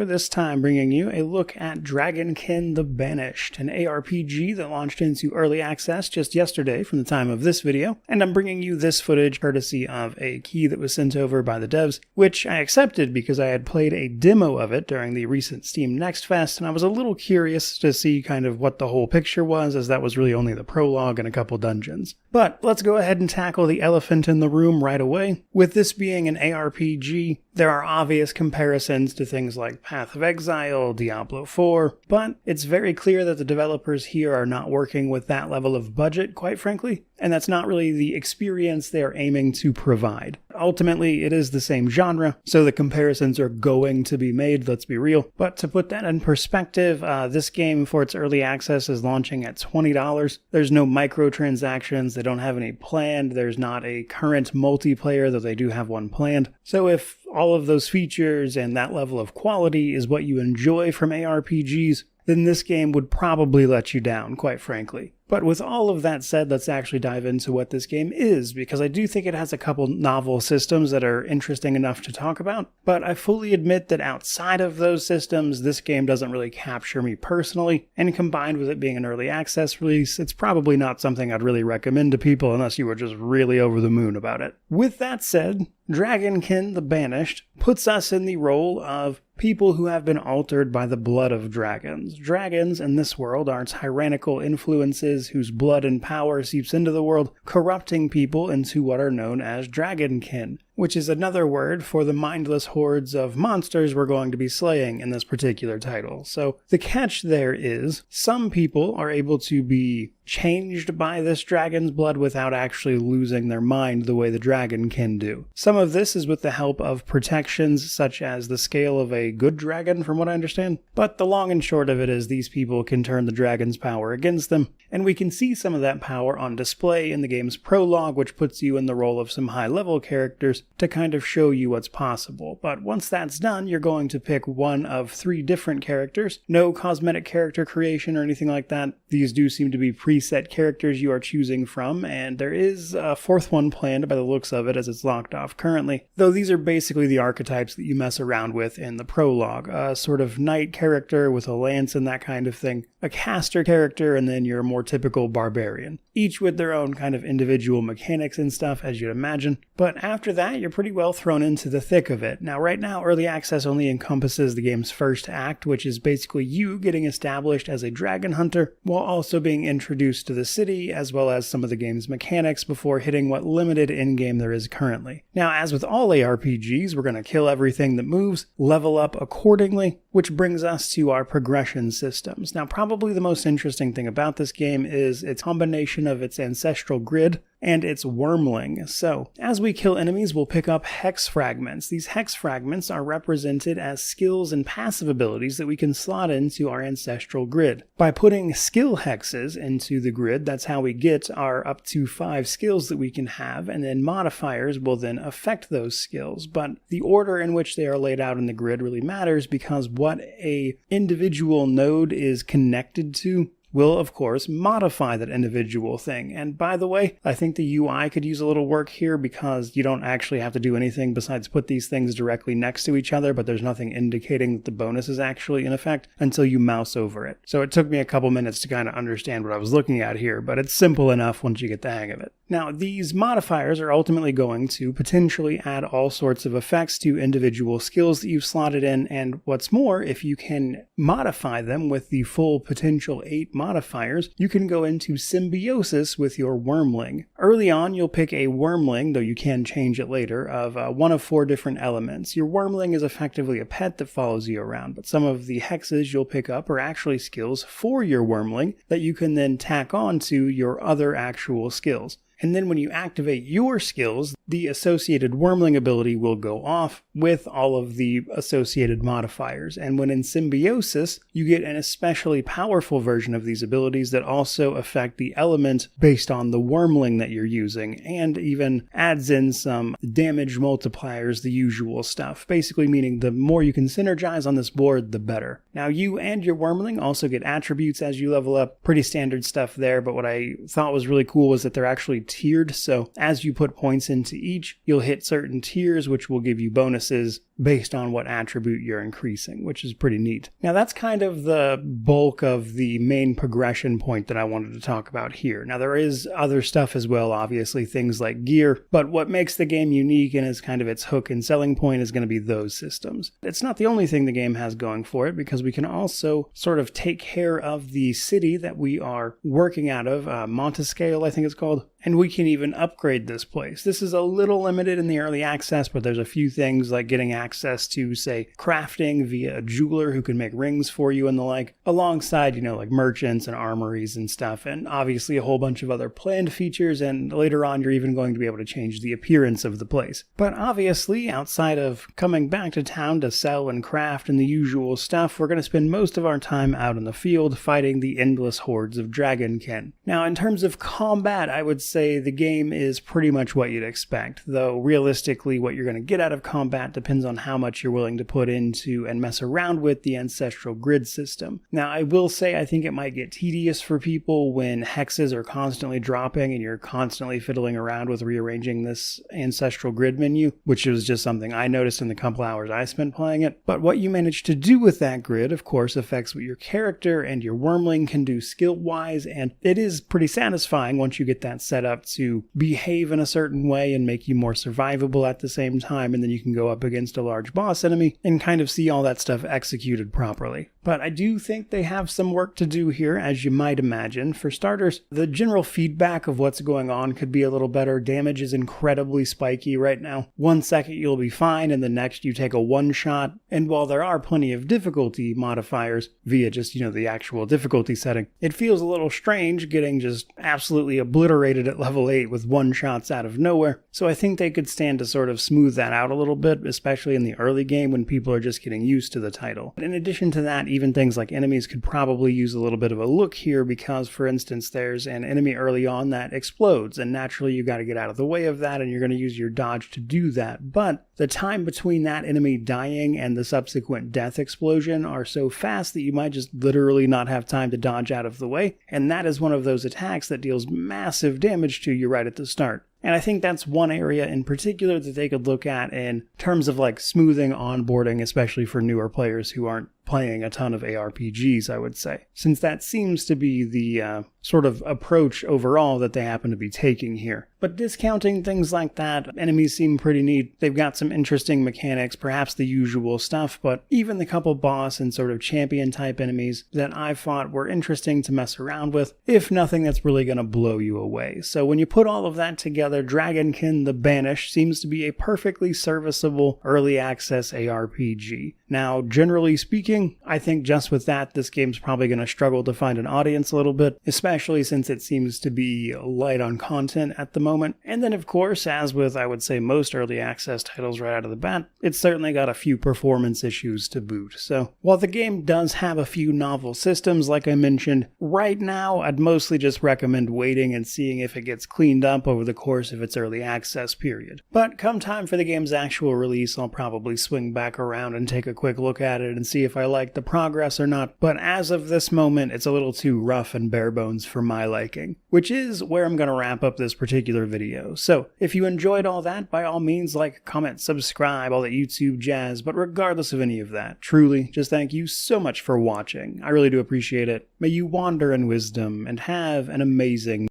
For this time, bringing you a look at Dragonkin the Banished, an ARPG that launched into early access just yesterday from the time of this video, and I'm bringing you this footage courtesy of a key that was sent over by the devs, which I accepted because I had played a demo of it during the recent Steam Next Fest, and I was a little curious to see kind of what the whole picture was, as that was really only the prologue and a couple dungeons. But let's go ahead and tackle the elephant in the room right away. With this being an ARPG, there are obvious comparisons to things like Path of Exile, Diablo 4, but it's very clear that the developers here are not working with that level of budget, quite frankly, and that's not really the experience they're aiming to provide. Ultimately, it is the same genre, so the comparisons are going to be made, let's be real. But to put that in perspective, this game for its early access is launching at $20. There's no microtransactions, they don't have any planned, there's not a current multiplayer, though they do have one planned. So if all of those features and that level of quality is what you enjoy from ARPGs, then this game would probably let you down, quite frankly. But with all of that said, let's actually dive into what this game is, because I do think it has a couple novel systems that are interesting enough to talk about, but I fully admit that outside of those systems, this game doesn't really capture me personally, and combined with it being an early access release, it's probably not something I'd really recommend to people unless you were just really over the moon about it. With that said, Dragonkin the Banished puts us in the role of people who have been altered by the blood of dragons. Dragons in this world are tyrannical influences whose blood and power seeps into the world, corrupting people into what are known as Dragonkin, which is another word for the mindless hordes of monsters we're going to be slaying in this particular title. So the catch there is, some people are able to be changed by this dragon's blood without actually losing their mind the way the dragon can do. Some of this is with the help of protections such as the scale of a good dragon, from what I understand, but the long and short of it is these people can turn the dragon's power against them, and we can see some of that power on display in the game's prologue, which puts you in the role of some high-level characters to kind of show you what's possible. But once that's done, you're going to pick one of 3 different characters. No cosmetic character creation or anything like that. These do seem to be preset characters you are choosing from, and there is a 4th one planned by the looks of it, as it's locked off currently, though these are basically the archetypes that you mess around with in the prologue. A sort of knight character with a lance and that kind of thing, a caster character, and then your more typical barbarian, each with their own kind of individual mechanics and stuff, as you'd imagine. But after that, you're pretty well thrown into the thick of it. Now, right now, early access only encompasses the game's first act, which is basically you getting established as a dragon hunter, while also being introduced to the city, as well as some of the game's mechanics before hitting what limited in-game there is currently. Now, as with all ARPGs, we're going to kill everything that moves, level up accordingly, which brings us to our progression systems. Now, probably the most interesting thing about this game is its combination of its ancestral grid and its wormling. So, as we kill enemies, we'll pick up hex fragments. These hex fragments are represented as skills and passive abilities that we can slot into our ancestral grid. By putting skill hexes into the grid, that's how we get our up to 5 skills that we can have, and then modifiers will then affect those skills. But the order in which they are laid out in the grid really matters, because what a individual node is connected to will, of course, modify that individual thing. And by the way, I think the UI could use a little work here, because you don't actually have to do anything besides put these things directly next to each other, but there's nothing indicating that the bonus is actually in effect until you mouse over it. So it took me a couple minutes to kind of understand what I was looking at here, but it's simple enough once you get the hang of it. Now, these modifiers are ultimately going to potentially add all sorts of effects to individual skills that you've slotted in, and what's more, if you can modify them with the full potential 8 modifiers, you can go into symbiosis with your wormling. Early on, you'll pick a wormling, though you can change it later, of one of 4 different elements. Your wormling is effectively a pet that follows you around, but some of the hexes you'll pick up are actually skills for your wormling that you can then tack on to your other actual skills. And then when you activate your skills, the associated wormling ability will go off with all of the associated modifiers. And when in symbiosis, you get an especially powerful version of these abilities that also affect the element based on the wormling that you're using, and even adds in some damage multipliers, the usual stuff. Basically meaning the more you can synergize on this board, the better. Now, you and your wormling also get attributes as you level up. Pretty standard stuff there, but what I thought was really cool was that they're actually tiered. So as you put points into each, you'll hit certain tiers, which will give you bonuses based on what attribute you're increasing, which is pretty neat. Now that's kind of the bulk of the main progression point that I wanted to talk about here. Now there is other stuff as well, obviously things like gear, but what makes the game unique and is kind of its hook and selling point is going to be those systems. It's not the only thing the game has going for it, because we can also sort of take care of the city that we are working out of, Montescale I think it's called, and we can even upgrade this place. This is a little limited in the early access, but there's a few things like getting access to, say, crafting via a jeweler who can make rings for you and the like, alongside, like merchants and armories and stuff, and obviously a whole bunch of other planned features, and later on you're even going to be able to change the appearance of the place. But obviously, outside of coming back to town to sell and craft and the usual stuff, we're going to spend most of our time out in the field fighting the endless hordes of dragonkin. Now, in terms of combat, I would say the game is pretty much what you'd expect, though realistically what you're going to get out of combat depends on how much you're willing to put into and mess around with the ancestral grid system. Now I will say I think it might get tedious for people when hexes are constantly dropping and you're constantly fiddling around with rearranging this ancestral grid menu, which was just something I noticed in the couple hours I spent playing it. But what you manage to do with that grid of course affects what your character and your wormling can do skill-wise, and it is pretty satisfying once you get that set up to behave in a certain way and make you more survivable at the same time, and then you can go up against a large boss enemy and kind of see all that stuff executed properly. But I do think they have some work to do here, as you might imagine. For starters, the general feedback of what's going on could be a little better. Damage is incredibly spiky right now. 1 second you'll be fine, and the next you take a one-shot, and while there are plenty of difficulty modifiers via just, the actual difficulty setting, it feels a little strange getting just absolutely obliterated at level 8 with one-shots out of nowhere. So I think they could stand to sort of smooth that out a little bit, especially in the early game when people are just getting used to the title. But in addition to that, even things like enemies could probably use a little bit of a look here, because for instance there's an enemy early on that explodes, and naturally you got to get out of the way of that, and you're going to use your dodge to do that. But the time between that enemy dying and the subsequent death explosion are so fast that you might just literally not have time to dodge out of the way, and that is one of those attacks that deals massive damage to you right at the start. And I think that's one area in particular that they could look at in terms of like smoothing onboarding, especially for newer players who aren't playing a ton of ARPGs, I would say, since that seems to be the sort of approach overall that they happen to be taking here. But discounting things like that, enemies seem pretty neat. They've got some interesting mechanics, perhaps the usual stuff, but even the couple boss and sort of champion type enemies that I fought were interesting to mess around with, if nothing that's really going to blow you away. So when you put all of that together, Dragonkin the Banished seems to be a perfectly serviceable early access ARPG. Now, generally speaking, I think just with that, this game's probably going to struggle to find an audience a little bit, especially since it seems to be light on content at the moment. And then, of course, as with, I would say, most early access titles right out of the bat, it's certainly got a few performance issues to boot. So, while the game does have a few novel systems, like I mentioned, right now, I'd mostly just recommend waiting and seeing if it gets cleaned up over the course of its early access period. But come time for the game's actual release, I'll probably swing back around and take a quick look at it and see if I like the progress or not. But as of this moment, it's a little too rough and bare bones for my liking, which is where I'm going to wrap up this particular video. So if you enjoyed all that, by all means, like, comment, subscribe, all that YouTube jazz. But regardless of any of that, truly, just thank you so much for watching. I really do appreciate it. May you wander in wisdom and have an amazing